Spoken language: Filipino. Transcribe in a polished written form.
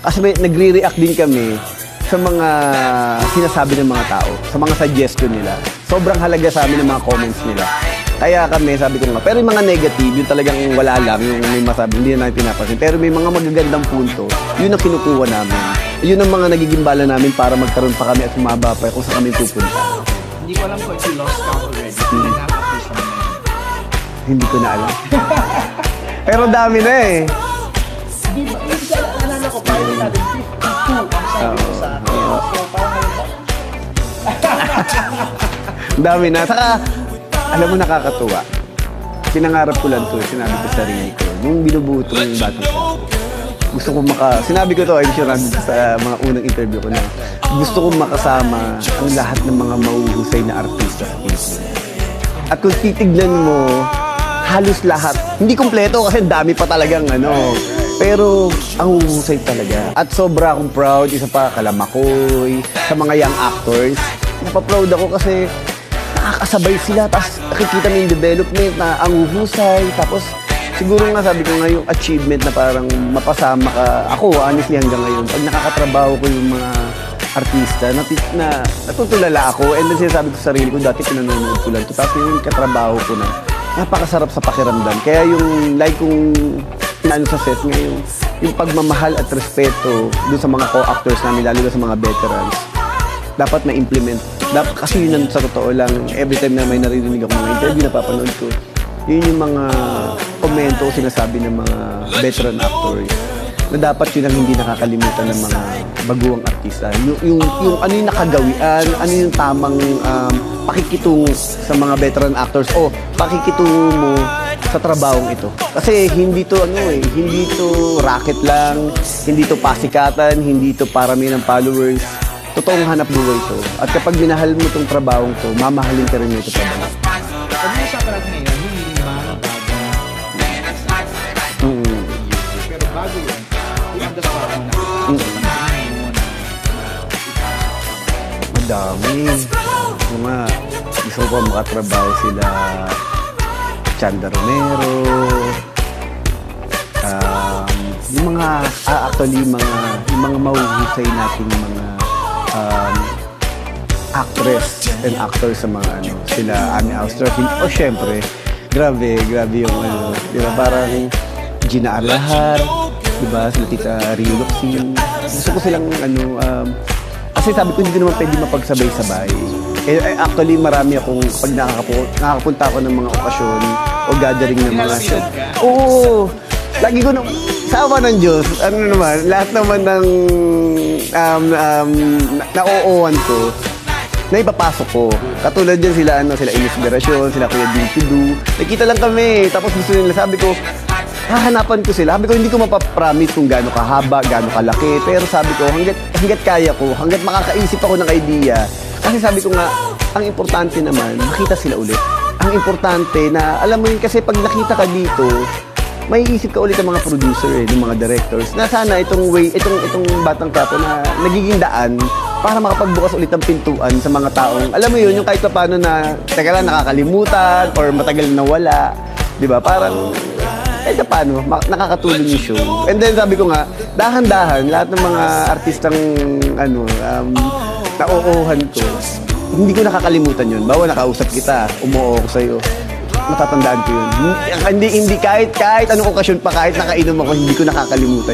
Kasi nagre-react din kami sa mga sinasabi ng mga tao, sa mga suggestion nila. Sobrang halaga sa amin ng mga comments nila. Kaya kami, sabi ko nga, pero yung mga negative, yung talagang wala lang, yung may masabi, hindi na natin pinapansin. Pero may mga magagandang punto, yun ang kinukuha namin. Yun ang mga nagiging bala namin para magkaroon pa kami at sumaba pa kung saan kami pupunta. Hindi ko alam kung if you lost count already. Ilan na artist mo na? Hindi ko na alam. Pero dami na eh. Hindi ba? Hindi ka naalala ko, pilot natin 52 ang sabi ko sa akin. So, parang ngayon pa. Dami na. Saka, alam mo, nakakatuwa. Pinangarap ko lang to, sinabi ko sa sarili ko. Nung binubuo ko yung batang sa gusto ko sinabi ko to, I'm sure sa mga unang interview ko na, gusto ko makasama ang lahat ng mga mahuhusay na artista sa Pilipinas. At kung titignan mo, halos lahat, hindi kompleto kasi dami pa talagang pero ang huhusay talaga. At sobra akong proud, isa pa, Kalamakoy, sa mga young actors. Napaproud ako kasi nakakasabay sila, tapos nakikita mo yung development na ang huhusay, tapos siguro nga sabi ko nga yung achievement na parang mapasama ka. Ako, honestly, hanggang ngayon, pag nakakatrabaho ko yung mga artista, na natutulala ako, and then sinasabi ko sa sarili ko, dati pinanonood ko lang ito, tapos yung katrabaho ko na, napakasarap sa pakiramdam. Kaya yung like kung sa set ngayon, yung pagmamahal at respeto doon sa mga co-actors namin, lalo na sa mga veterans, dapat ma-implement. Kasi yun sa totoo lang, every time na may naririnig ako mga interview, napapanood ko, yun yung mga komento o sinasabi ng mga veteran actors na dapat yun ang hindi nakakalimutan ng mga baguang artista. Yung ano yung nakagawian, ano yung tamang pakikitungo sa mga veteran actors o pakikitungo mo sa trabahong ito. Kasi hindi to hindi to racket lang, hindi to pasikatan, hindi to parami ng followers. Totoong hanap buhay ito. At kapag minahal mo itong trabahong to, mamahalin ka rin ito trabaho. Pag-uusapan natin ngayon, hindi ba bago? Pero bago yun, yung the spot mo na. Madami. Gusto ko pa makatrabaho sila Chanda Romero, yung mga actually yung mga mahuhusay nating mga actress and actors sa mga sila Ami Austria. O syempre, grabe yung di ba, parang Gina Arlahar, di ba, sila Tita Rio Locsin. Gusto ko silang kasi sabi ko hindi ko naman pwede mapagsabay-sabay. Actually, marami akong, pag nakakapunta ako ng mga okasyon o gathering ng mga show. Oo! Lagi ko sa awa ng Diyos, lahat naman ng na-oo-an ko, na ipapasok ko. Katulad dyan sila Inspirasyon, sila Kuya Dinkidu. Nakita lang kami, tapos gusto nila, sabi ko, hahanapan ko sila. Sabi ko, hindi ko mapapromise kung gaano kahaba, gaano kalaki. Pero sabi ko, hanggat kaya ko, hanggat makakaisip ako ng idea. Kasi sabi ko nga, ang importante naman, makita sila ulit. Ang importante na, alam mo yun, kasi pag nakita ka dito, may isip ka ulit ng mga producer, ng mga directors, na sana itong Batang Quiapo na nagiging daan para makapagbukas ulit ng pintuan sa mga taong, alam mo yun, yung kahit pa paano na, teka lang, nakakalimutan, or matagal na wala. Di ba? Parang, kahit paano, nakakatulong yung show. And then sabi ko nga, dahan-dahan, lahat ng mga artistang, na-oohan ko, hindi ko nakakalimutan yun. Bawa nakausap kita, umuo ko sa'yo. Matatandaan ko yun. Hindi kahit anong okasyon pa, kahit nakainom ako, hindi ko nakakalimutan.